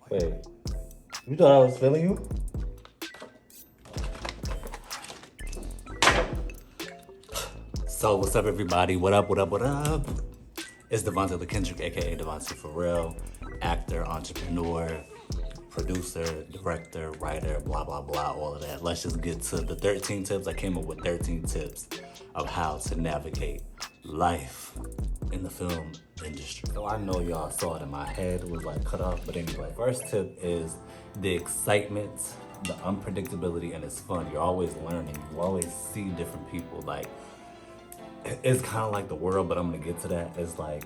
Wait, you thought I was feeling you? So what's up, everybody? What up? What up? What up? It's Devontae the Kendrick, aka Devontae for real, actor, entrepreneur, producer, director, writer, blah blah blah, all of that. Let's just get to the 13 tips. I came up with 13 tips of how to navigate life in the film industry. So I know y'all saw it in my head, was like cut off, but anyway, first tip is the excitement, the unpredictability, and it's fun. You're always learning. You always see different people. Like, it's kind of like the world, but I'm gonna get to that. It's like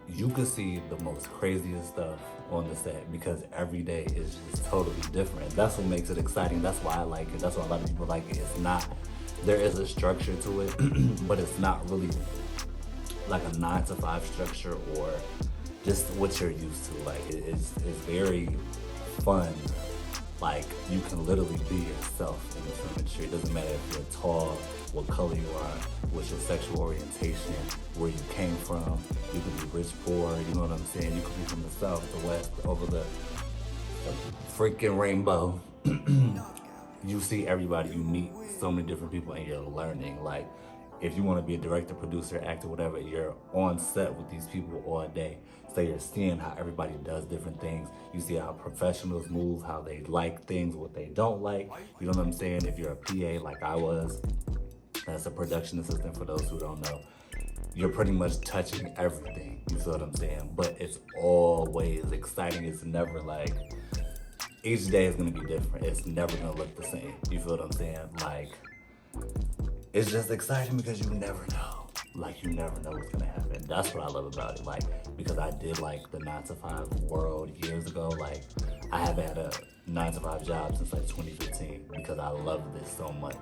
you could see the most craziest stuff on the set because every day is just totally different. That's what makes it exciting. That's why I like it. That's why a lot of people like it. It's not, there is a structure to it, but it's not really like a 9 to 5 structure or just what you're used to. Like it's very fun. Like you can literally be yourself in the film industry. It doesn't matter if you're tall, what color you are, what's your sexual orientation, where you came from. You could be rich, poor, you know what I'm saying? You could be from the south, the west, over the freaking rainbow. You see everybody, you meet so many different people and you're learning. Like if you want to be a director, producer, actor, whatever, you're on set with these people all day. So you're seeing how everybody does different things. You see how professionals move, how they like things, what they don't like. You know what I'm saying? If you're a PA like I was, as a production assistant, for those who don't know, you're pretty much touching everything. You feel what I'm saying? But it's always exciting. It's never like, each day is gonna be different. It's never gonna look the same. You feel what I'm saying? Like, it's just exciting because you never know. Like, you never know what's gonna happen. That's what I love about it. Like, because I did like the 9 to 5 world years ago. Like, I haven't had a 9 to 5 job since like 2015 because I love this so much.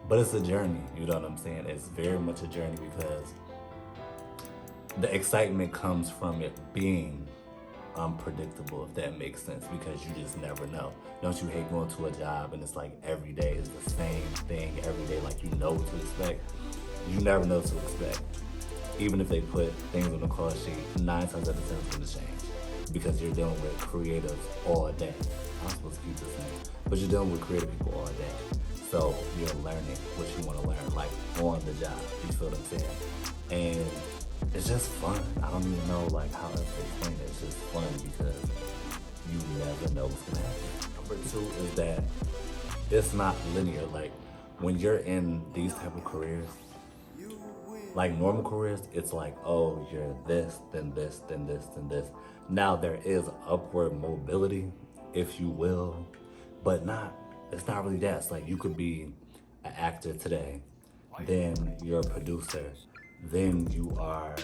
But it's a journey, you know what I'm saying? It's very much a journey because the excitement comes from it being unpredictable, if that makes sense, because you just never know. Don't you hate going to a job and it's like every day is the same thing every day, like you know what to expect? You never know what to expect. Even if they put things on the call sheet, 9 times out of 10 it's gonna change because you're dealing with creatives all day. I'm supposed to keep this in, but you're dealing with creative people all day. So you're learning what you want to learn, like on the job. You feel what I'm saying? And it's just fun. I don't even know like how else to explain it. It's just fun because you never know what's gonna happen. Number 2 is that it's not linear. Like when you're in these type of careers, like normal careers, it's like, oh, you're this, then this, then this, then this. Now there is upward mobility, if you will, but it's not really that. It's like you could be an actor today, then you're a producer, then you are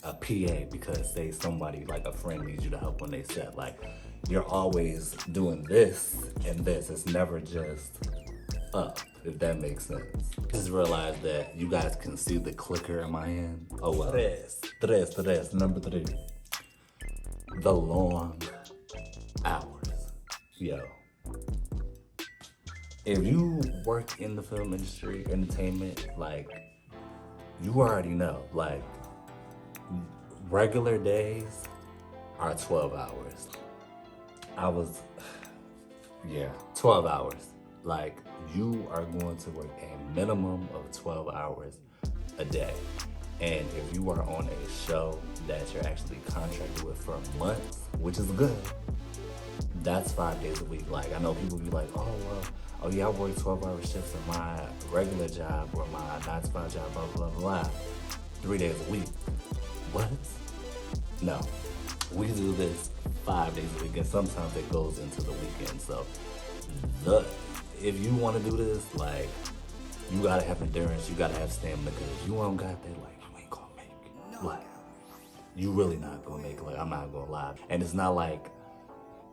a PA because say somebody like a friend needs you to help when they set. Like you're always doing this and this. It's never just up, if that makes sense. Just realized that you guys can see the clicker in my hand. Oh well. Tres, number 3. The long hours. Yo. If you work in the film industry, entertainment, like, you already know, like, regular days are 12 hours. 12 hours. Like, you are going to work a minimum of 12 hours a day. And if you are on a show that you're actually contracted with for months, which is good, that's 5 days a week. Like, I know people be like, oh, well, oh yeah, I work 12-hour shifts in my regular job or my 9 to 5 job, blah, blah, blah, 3 days a week. What? No, we do this 5 days a week, and sometimes it goes into the weekend. So if you want to do this, like, you gotta have endurance, you gotta have stamina, because you don't got that, like, you ain't gonna make it. Like, you really not gonna make it. Like, I'm not gonna lie. And it's not like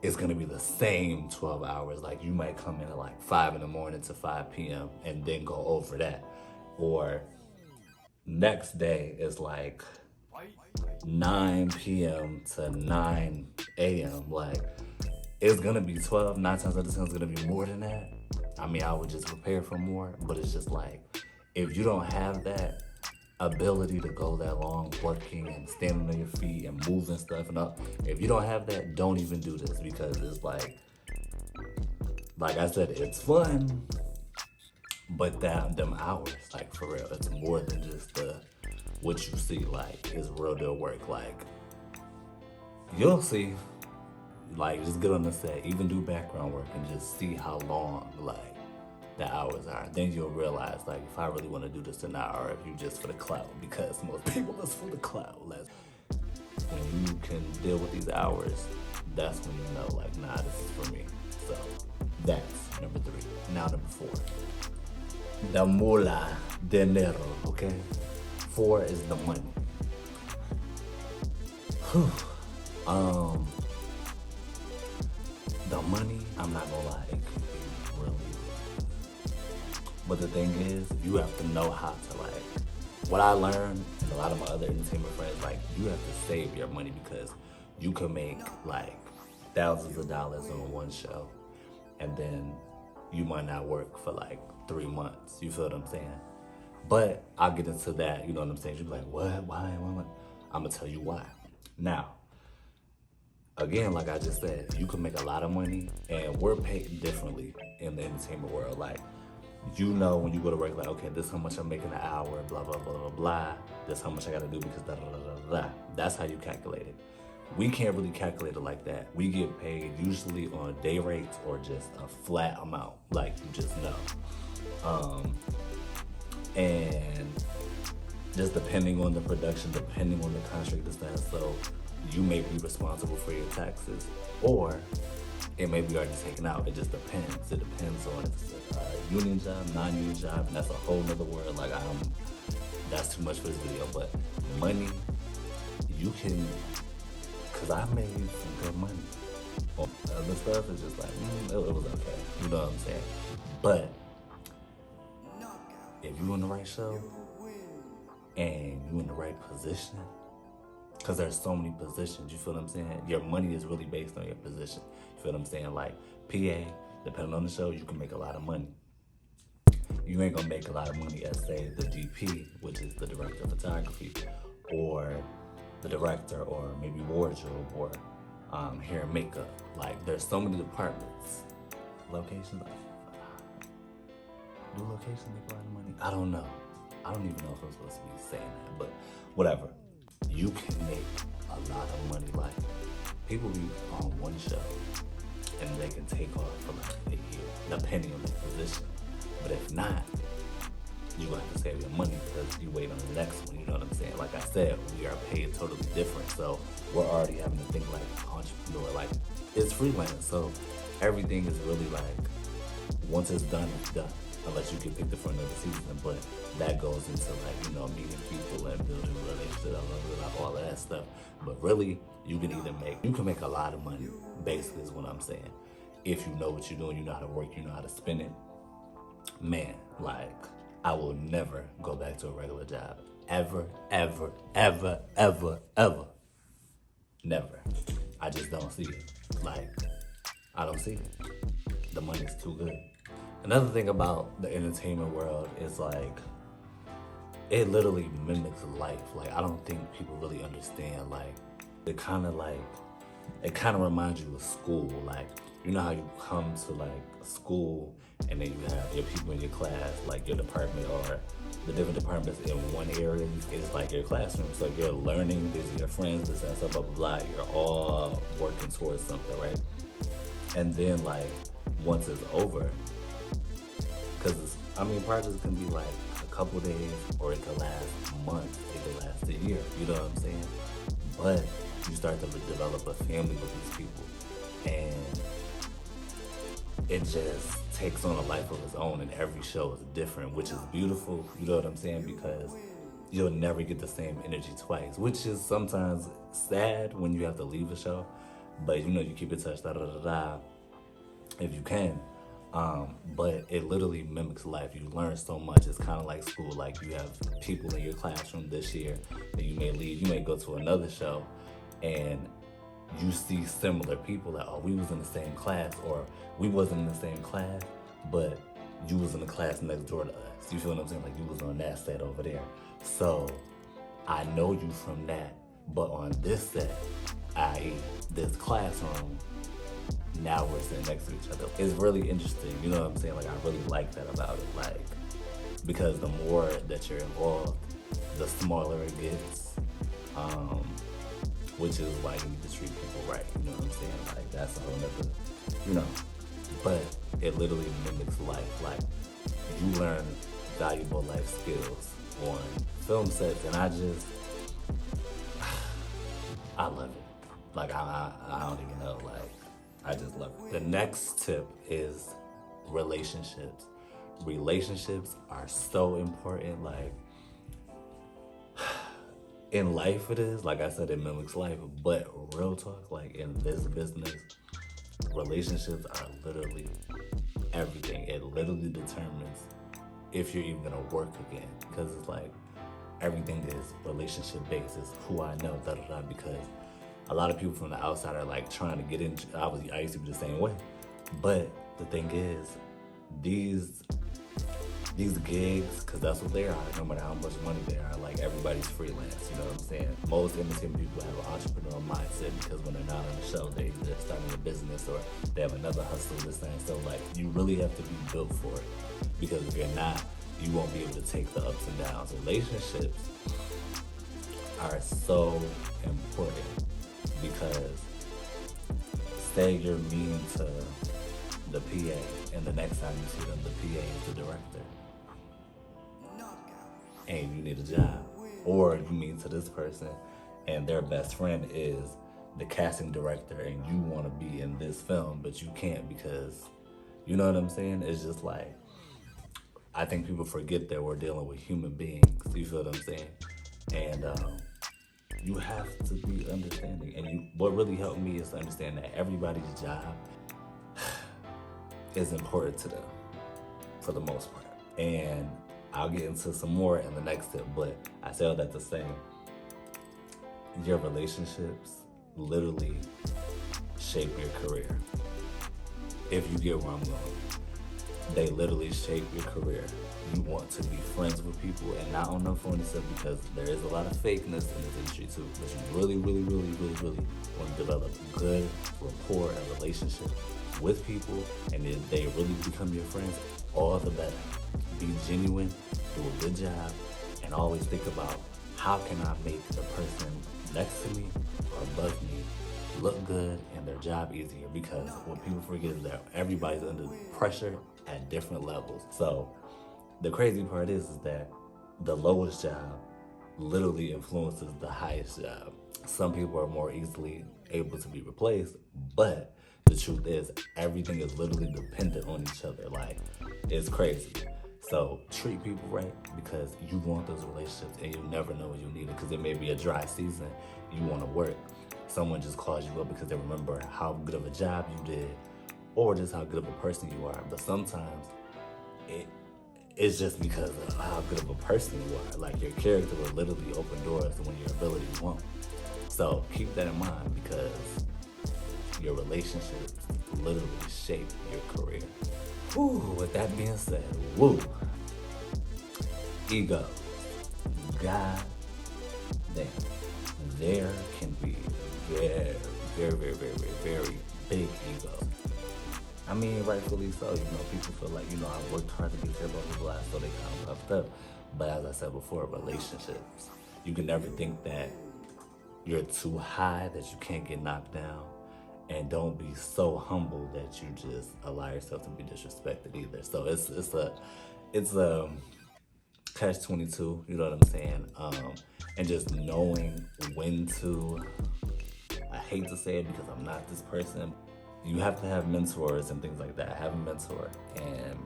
it's gonna be the same 12 hours. Like, you might come in at like 5 in the morning to 5 p.m. and then go over that. Or next day is like 9 p.m. to 9 a.m. Like, it's gonna be 12. 9 times out of 10 it's gonna be more than that. I mean, I would just prepare for more, but it's just like, if you don't have that, ability to go that long working and standing on your feet and moving stuff and up. If you don't have that, don't even do this, because it's like I said, it's fun, but them hours, like for real, it's more than just what you see. Like, it's real deal work. Like, you'll see. Like, just get on the set, even do background work, and just see how long like the hours are. Then you'll realize, like, if I really want to do this an hour, if you just for the clout, because most people is for the clout. When you can deal with these hours, that's when you know, like, nah, this is for me. So that's number 3. Now number 4, the mula dinero. Okay, 4 is the money. Whew. The money, I'm not gonna lie, it could be really. But the thing is, you have to know how to, like, what I learned, and a lot of my other entertainment friends, like, you have to save your money, because you can make like thousands of dollars on one show, and then you might not work for like 3 months. You feel what I'm saying? But I'll get into that, you know what I'm saying? You'll be like, what? Why? I'm gonna tell you why. Now, again, like I just said, you can make a lot of money, and we're paid differently in the entertainment world. Like, you know, when you go to work, like, okay, this is how much I'm making an hour, blah, blah, blah, blah, blah. This is how much I gotta do because da, da, da, da, da. That's how you calculate it. We can't really calculate it like that. We get paid usually on day rates or just a flat amount, like you just know. And just depending on the production, depending on the contract that's done, so you may be responsible for your taxes, or it may be already taken out. It just depends. It depends on if it's a union job, non-union job, and that's a whole nother world. Like, that's too much for this video. But money, you can, cause I made some good money. Other stuff is just like, it was okay. You know what I'm saying? But if you in the right show and you in the right position, because there's so many positions, you feel what I'm saying? Your money is really based on your position. You feel what I'm saying? Like, PA, depending on the show, you can make a lot of money. You ain't gonna make a lot of money as, say, the DP, which is the director of photography, or the director, or maybe wardrobe, or hair and makeup. Like, there's so many departments. Locations, do locations make a lot of money? I don't know. I don't even know if I'm supposed to be saying that, but whatever. You can make a lot of money. Like, people be on one show and they can take off for like a year, depending on the position. But if not, you have to save your money because you wait on the next one. You know what I'm saying? Like I said, we are paid totally different, so we're already having to think like entrepreneur. Like, it's freelance, so everything is really like, once it's done, it's done. Unless you get picked up for another season, but that goes into, like, you know, meeting people and building relationships, all of that stuff. But really, you can make a lot of money, basically is what I'm saying. If you know what you're doing, you know how to work, you know how to spend it. Man, like, I will never go back to a regular job. Ever, ever, ever, ever, ever. Never. I just don't see it. Like, I don't see it. The money's too good. Another thing about the entertainment world is, like, it literally mimics life. Like, I don't think people really understand, like, it kind of reminds you of school. Like, you know how you come to, like, school and then you have your people in your class, like your department, or the different departments in one area. It's like your classroom. So you're learning, these are your friends, this, that, stuff, blah, blah, blah. You're all working towards something, right? And then, like, once it's over, because, projects can be like a couple days, or it could last months, it could last a year, you know what I'm saying? But you start to develop a family with these people, and it just takes on a life of its own, and every show is different, which is beautiful, you know what I'm saying? Because you'll never get the same energy twice, which is sometimes sad when you have to leave a show, but you know, you keep in touch, if you can. But it literally mimics life. You learn so much. It's kind of like school. Like, you have people in your classroom this year, and you may leave. You may go to another show, and you see similar people. Like, oh, we was in the same class, or we wasn't in the same class, but you was in the class next door to us. You feel what I'm saying? Like, you was on that set over there. So I know you from that, but on this set, i.e. this classroom, now we're sitting next to each other. It's really interesting, you know what I'm saying? Like, I really like that about it, like, because the more that you're involved, the smaller it gets, which is why you need to treat people right, you know what I'm saying? Like, that's a whole nother, you know, but it literally mimics life. Like, you learn valuable life skills on film sets, and I love it. Like, I don't even know, like, I just love it. The next tip is relationships. Relationships are so important, like, in life it is, like I said, it mimics life, but real talk, like in this business, relationships are literally everything. It literally determines if you're even gonna work again, because it's like, everything is relationship based. It's who I know, because a lot of people from the outside are like trying to get in. I used to be the same way, but the thing is, these gigs, because that's what they are, no matter how much money they are, like, everybody's freelance, you know what I'm saying? Most entertainment people have an entrepreneurial mindset, because when they're not on the show, they're starting a business or they have another hustle, this thing. So, like, you really have to be built for it, because if you're not, you won't be able to take the ups and downs. Relationships are so important, because say you're mean to the PA, and the next time you see them, the PA is the director, and you need a job. Or you mean to this person, and their best friend is the casting director, and you want to be in this film, but you can't because, you know what I'm saying? It's just like, I think people forget that we're dealing with human beings, you feel what I'm saying? And you have to be understanding. And what really helped me is to understand that everybody's job is important to them, for the most part. And I'll get into some more in the next tip, but I say all that to say, your relationships literally shape your career. If you get where I'm going, they literally shape your career. You want to be friends with people, and not on no phony stuff, because there is a lot of fakeness in this industry too. But you really want to develop good rapport and relationship with people, and if they really become your friends, all the better. Be genuine, do a good job, and always think about, how can I make the person next to me or above me look good and their job easier? Because what people forget is that everybody's under pressure at different levels. So the crazy part is that the lowest job literally influences the highest job. Some people are more easily able to be replaced, but the truth is, everything is literally dependent on each other. Like, it's crazy. So treat people right, because you want those relationships, and you never know when you need it, because it may be a dry season, you want to work. Someone just calls you up because they remember how good of a job you did, or just how good of a person you are. But sometimes it's just because of how good of a person you are. Like, your character will literally open doors when your abilities won't. So keep that in mind, because your relationships literally shape your career. Whew, with that being said, woo. Ego. God damn. There can be very big egos. I mean, rightfully so. You know, people feel like, you know, I worked hard to get here, blah, blah, blah, so they kind of puffed up. But as I said before, relationships, you can never think that you're too high, that you can't get knocked down. And don't be so humble that you just allow yourself to be disrespected either. So it's a catch-22, you know what I'm saying? And just knowing when to, I hate to say it because I'm not this person, you have to have mentors and things like that. I have a mentor and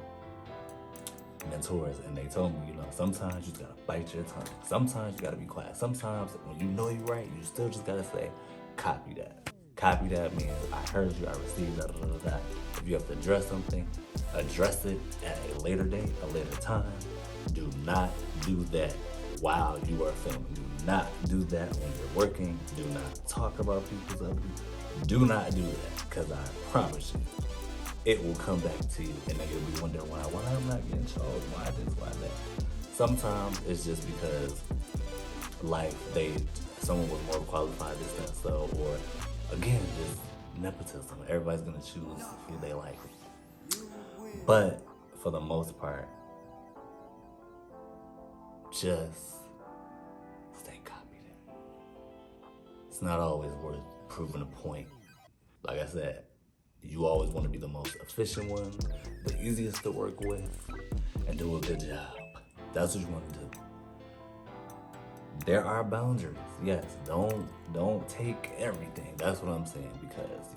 mentors, and they told me, you know, sometimes you just gotta bite your tongue. Sometimes you gotta be quiet. Sometimes when you know you're right, you still just gotta say, copy that. Copy that means I heard you, I received that, If you have to address something, address it at a later date, a later time. Do not do that while you are filming. Do not do that when you're working. Do not talk about people's other. Do not do that, because I promise you, it will come back to you, and then you'll be wondering why I'm not getting charged, why this, why that. Sometimes it's just because life, someone was more qualified, this, that, so, or again, just nepotism. Everybody's gonna choose who they like. But for the most part, just stay confident. It's not always worth proving a point. Like I said, you always want to be the most efficient one, the easiest to work with, and do a good job. That's what you want to do. There are boundaries. Yes, don't take everything. That's what I'm saying, because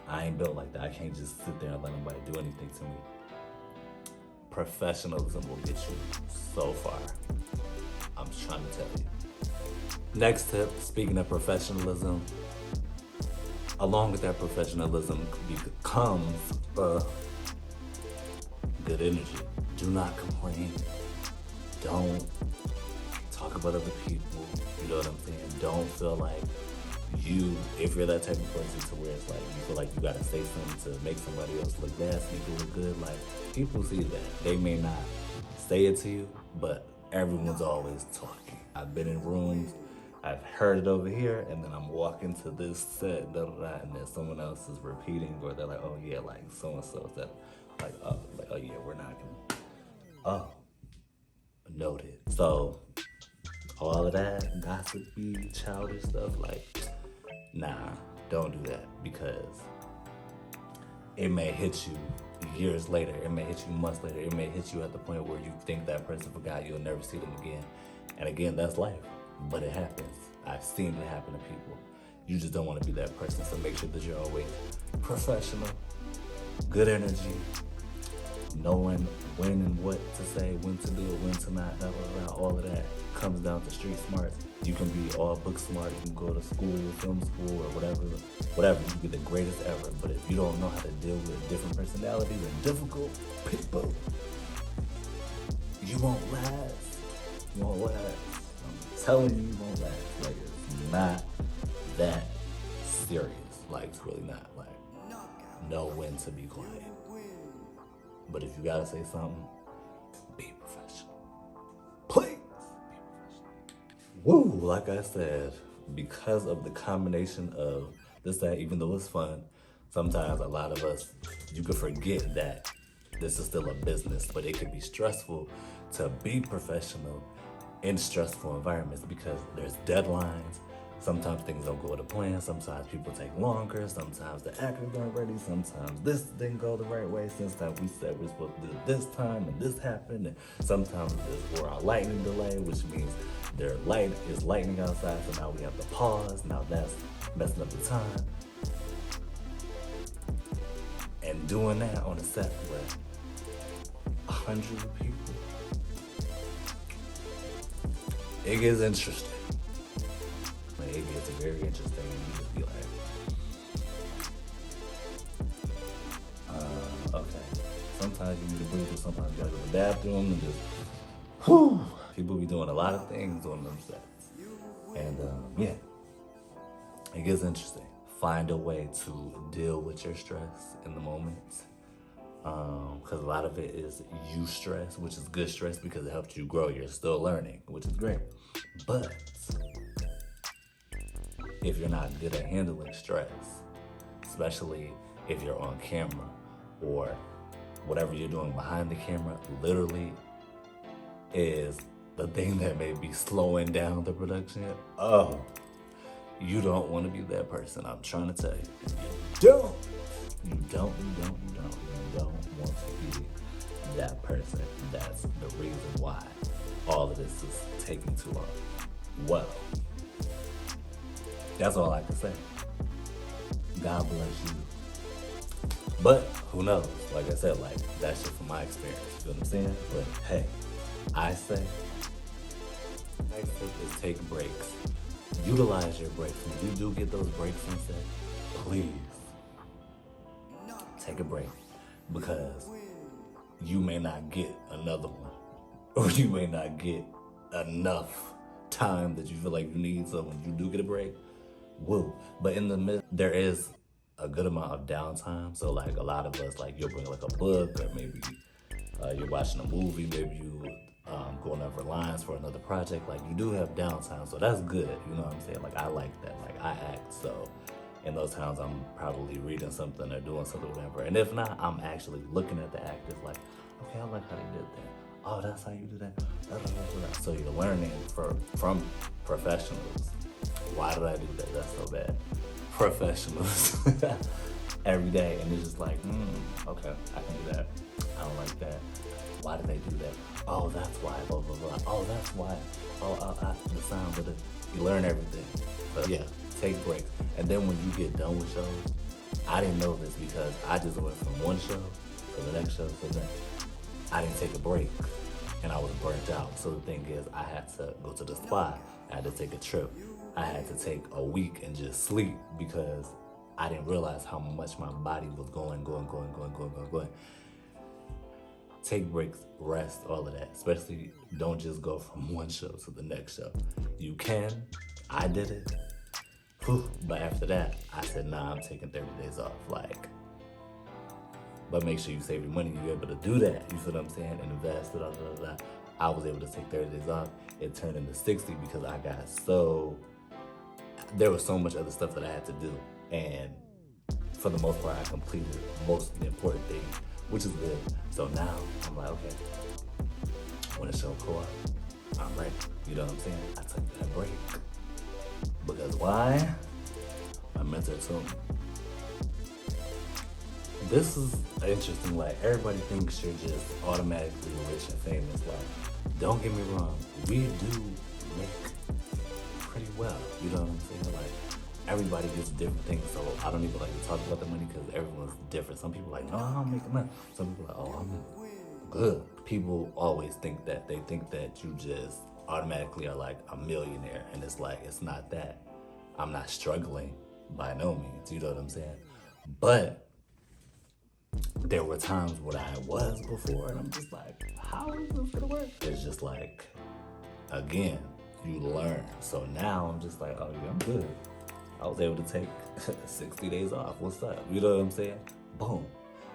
I ain't built like that. I can't just sit there and let nobody do anything to me. Professionalism will get you so far. I'm trying to tell you. Next tip, speaking of professionalism, along with that professionalism comes good energy. Do not complain. Don't talk about other people. You know what I'm saying? Don't feel like if you're that type of person to where it's like you feel like you gotta say something to make somebody else look bad, so you can look good. Like, people see that. They may not say it to you, but everyone's always talking. I've been in rooms, I've heard it over here, and then I'm walking to this set, and then someone else is repeating, or they're like, oh yeah, like so and so said, oh yeah, we're not gonna. Oh, noted. So all of that gossipy, childish stuff, like, nah, don't do that, because it may hit you years later. It may hit you months later. It may hit you at the point where you think that person forgot you'll never see them again. And again, that's life, but it happens. I've seen it happen to people. You just don't want to be that person, so make sure that you're always professional, good energy, knowing when and what to say, when to do it, when to not, all of that comes down to street smarts. You can be all book smart, you can go to school, film school, or whatever, you can be the greatest ever, but if you don't know how to deal with different personalities and difficult people, you won't last. You won't last. I'm telling you, you won't last. Like, it's not that serious. Like, it's really not. Like, know when to be quiet. But if you gotta say something, be professional. Please be professional. Woo, like I said, because of the combination of this, that, even though it's fun, sometimes a lot of us, you could forget that this is still a business, but it could be stressful to be professional in stressful environments because there's deadlines. Sometimes things don't go to plan. Sometimes people take longer. Sometimes the actors aren't ready. Sometimes this didn't go the right way. Sometimes we said we're supposed to do it this time and this happened. And sometimes we're on lightning delay, which means is lightning outside. So now we have to pause. Now that's messing up the time. And doing that on a set with 100 people, it gets interesting. It gets very interesting, and you just be like, okay. Sometimes you need to breathe, sometimes you gotta go to the bathroom, and just, whew. People be doing a lot of things on them sets. And yeah, it gets interesting. Find a way to deal with your stress in the moment. Because a lot of it is you stress, which is good stress because it helps you grow. You're still learning, which is great. But if you're not good at handling stress, especially if you're on camera or whatever you're doing behind the camera, literally is the thing that may be slowing down the production. Oh, you don't want to be that person. I'm trying to tell you. You don't want to be that person. That's the reason why all of this is taking too long. Well, that's all I can say. God bless you. But who knows? Like I said, like, that's just from my experience. You know what I'm saying? But hey, I say, next tip is take breaks. Utilize your breaks. When you do get those breaks on set, please take a break, because you may not get another one, or you may not get enough time that you feel like you need. So when you do get a break, woo. But in the midst, there is a good amount of downtime. So like a lot of us, like, you'll bring like a book or maybe you're watching a movie, maybe you going over lines for another project. Like you do have downtime, so that's good. You know what I'm saying? Like I like that. Like I act, so in those times I'm probably reading something or doing something, whatever. And if not, I'm actually looking at the actors. Like, okay, I like how they did that. Oh, that's how you do that. So you're learning from professionals. Why did I do that? That's so bad. Professionals every day, and it's just like, okay, I can do that. I don't like that. Why did they do that? Oh, that's why. Blah blah blah. Oh, that's why. Oh, the sound, but you learn everything. But yeah, take breaks. And then when you get done with shows, I didn't know this because I just went from one show to the next show to the next. I didn't take a break, and I was burnt out. So the thing is, I had to go to the spa. I had to take a trip. I had to take a week and just sleep because I didn't realize how much my body was going. Take breaks, rest, all of that. Especially don't just go from one show to the next show. You can, I did it. Whew. But after that, I said, nah, I'm taking 30 days off. Like, but make sure you save your money. You're able to do that. You see what I'm saying? And invest, I was able to take 30 days off. It turned into 60 because I got there was so much other stuff that I had to do. And for the most part, I completed most of the important things, which is good. So now I'm like, okay, when the show go up, I'm ready. You know what I'm saying? I took that break. Because why? My mentor told me. This is interesting. Like, everybody thinks you're just automatically rich and famous. Like, don't get me wrong, we do make pretty well. You know what I'm saying? Like, everybody gets different things, so I don't even like to talk about the money because everyone's different. Some people are like, no, I'm making money. Some people are like, oh, I'm good. People always think that. They think that you just automatically are like a millionaire, and it's like, it's not that. I'm not struggling by no means, you know what I'm saying? But there were times when I was before, and I'm just like, how is this gonna work? It's just like, again, you learn. So now I'm just like, oh yeah, I'm good. I was able to take 60 days off. What's up? You know what I'm saying? Boom.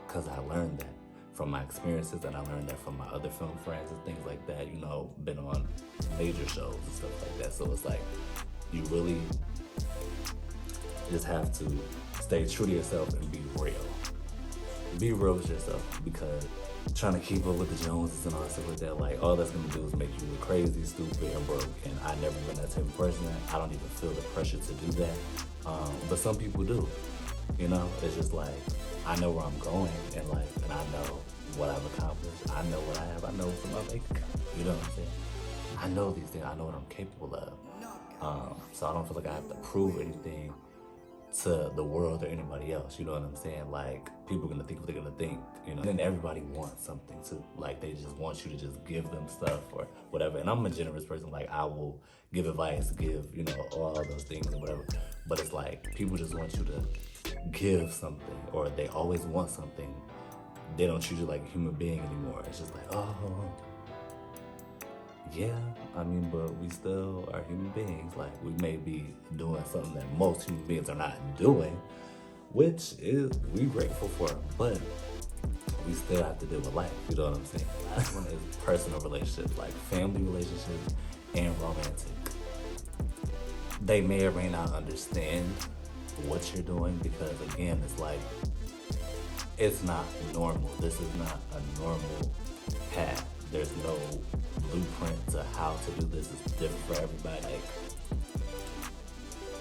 Because I learned that from my experiences, and I learned that from my other film friends and things like that, you know, been on major shows and stuff like that. So it's like, you really just have to stay true to yourself and be real. Be real with yourself, because trying to keep up with the Joneses and all that stuff like that, like, all that's gonna do is make you look crazy, stupid, and broke. And I've never been that type of person. I don't even feel the pressure to do that. But some people do. You know, it's just like, I know where I'm going, and I know what I've accomplished. I know what I have. I know what's in my bank account. You know what I'm saying? I know these things. I know what I'm capable of. So I don't feel like I have to prove anything to the world or anybody else. You know what I'm saying? Like, people are gonna think what they're gonna think, you know. And then everybody wants something too. Like, they just want you to just give them stuff or whatever. And I'm a generous person. Like, I will give advice, give, you know, all those things and whatever. But it's like, people just want you to give something, or they always want something. They don't treat you like a human being anymore. It's just like, oh, yeah, I mean, but we still are human beings. Like, we may be doing something that most human beings are not doing, which is we grateful for, but we still have to deal with life. You know what I'm saying? Last one is personal relationships, like family relationships and romantic. They may or may not understand what you're doing, because again, it's like, it's not normal. This is not a normal path. There's no blueprint to how to do this. It's different for everybody. Like,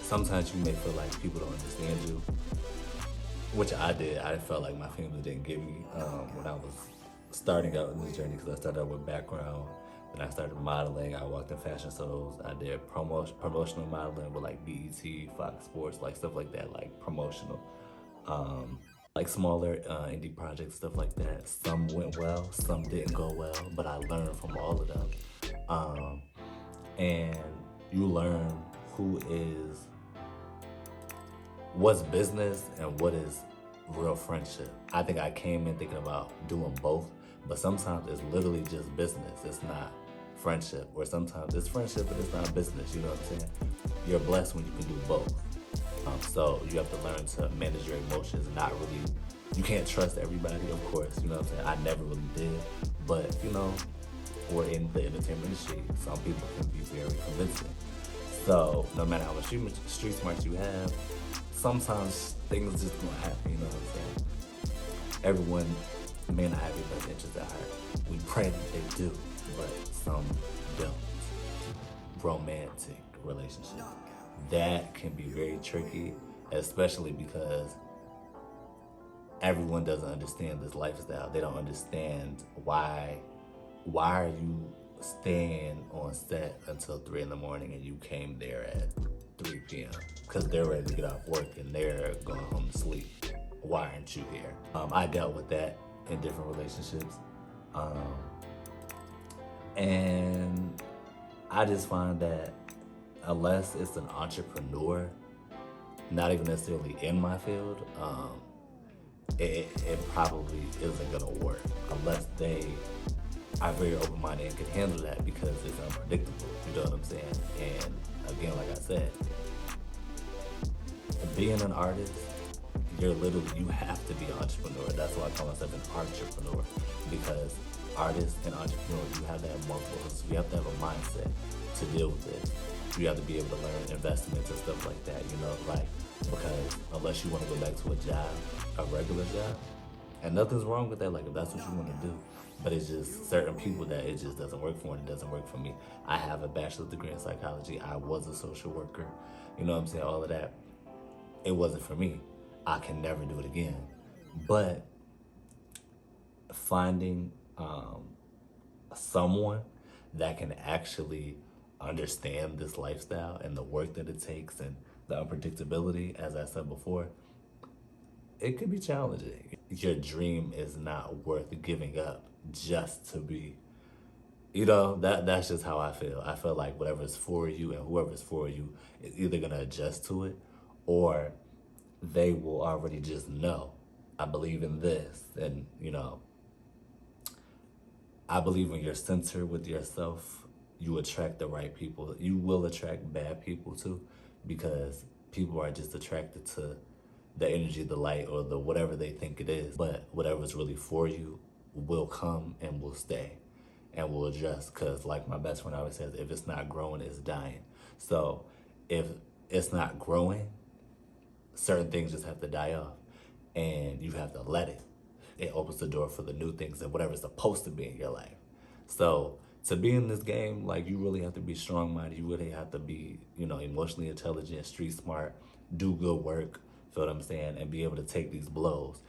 sometimes you may feel like people don't understand you, which I did. I felt like my family didn't get me when I was starting out in this journey, because I started out with background, then I started modeling. I walked in fashion shows. I did promotional modeling with like BET, Fox Sports, like stuff like that, like promotional. Like smaller indie projects, stuff like that. Some went well, some didn't go well, but I learned from all of them. And you learn what's business and what is real friendship. I think I came in thinking about doing both, but sometimes it's literally just business. It's not friendship. Or sometimes it's friendship, but it's not business. You know what I'm saying? You're blessed when you can do both. So you have to learn to manage your emotions, not really You can't trust everybody, of course, you know what I'm saying? I never really did, but you know, or in the entertainment industry, some people can be very convincing. So no matter how much street smart you have, sometimes things just gonna happen, you know what I'm saying? Everyone may not have your best interest at heart. We pray that they do, but some don't. Romantic relationship. That can be very tricky, especially because everyone doesn't understand this lifestyle. They don't understand why are you staying on set until 3 in the morning and you came there at 3 p.m. because they're ready to get off work and they're going home to sleep. Why aren't you here? I dealt with that in different relationships. And I just find that unless it's an entrepreneur, not even necessarily in my field, it probably isn't gonna work unless they are very open-minded and can handle that because it's unpredictable. You know what I'm saying? And again, like I said, being an artist, you have to be an entrepreneur. That's why I call myself an entrepreneur, because artists and entrepreneurs, you have to have multiple hustles. You have to have a mindset to deal with it. You have to be able to learn investments and stuff like that, you know, like, because unless you want to go back to a job, a regular job, and nothing's wrong with that, like if that's what you want to do, but it's just certain people that it just doesn't work for and it doesn't work for me. I have a bachelor's degree in psychology. I was a social worker, you know what I'm saying, all of that. It wasn't for me. I can never do it again. But finding someone that can actually understand this lifestyle and the work that it takes and the unpredictability, as I said before, it could be challenging. Your dream is not worth giving up just to be, you know, that's just how I feel. I feel like whatever's for you and whoever's for you is either gonna adjust to it or they will already just know, I believe in this. And, you know, I believe when you're centered with yourself, you attract the right people. You will attract bad people too, because people are just attracted to the energy, the light, or the whatever they think it is. But whatever's really for you will come and will stay and will adjust. Because like my best friend always says, if it's not growing, it's dying. So if it's not growing, certain things just have to die off and you have to let it. It opens the door for the new things and whatever's supposed to be in your life. So to be in this game, like, you really have to be strong-minded. You really have to be, you know, emotionally intelligent, street smart, do good work, feel what I'm saying, and be able to take these blows.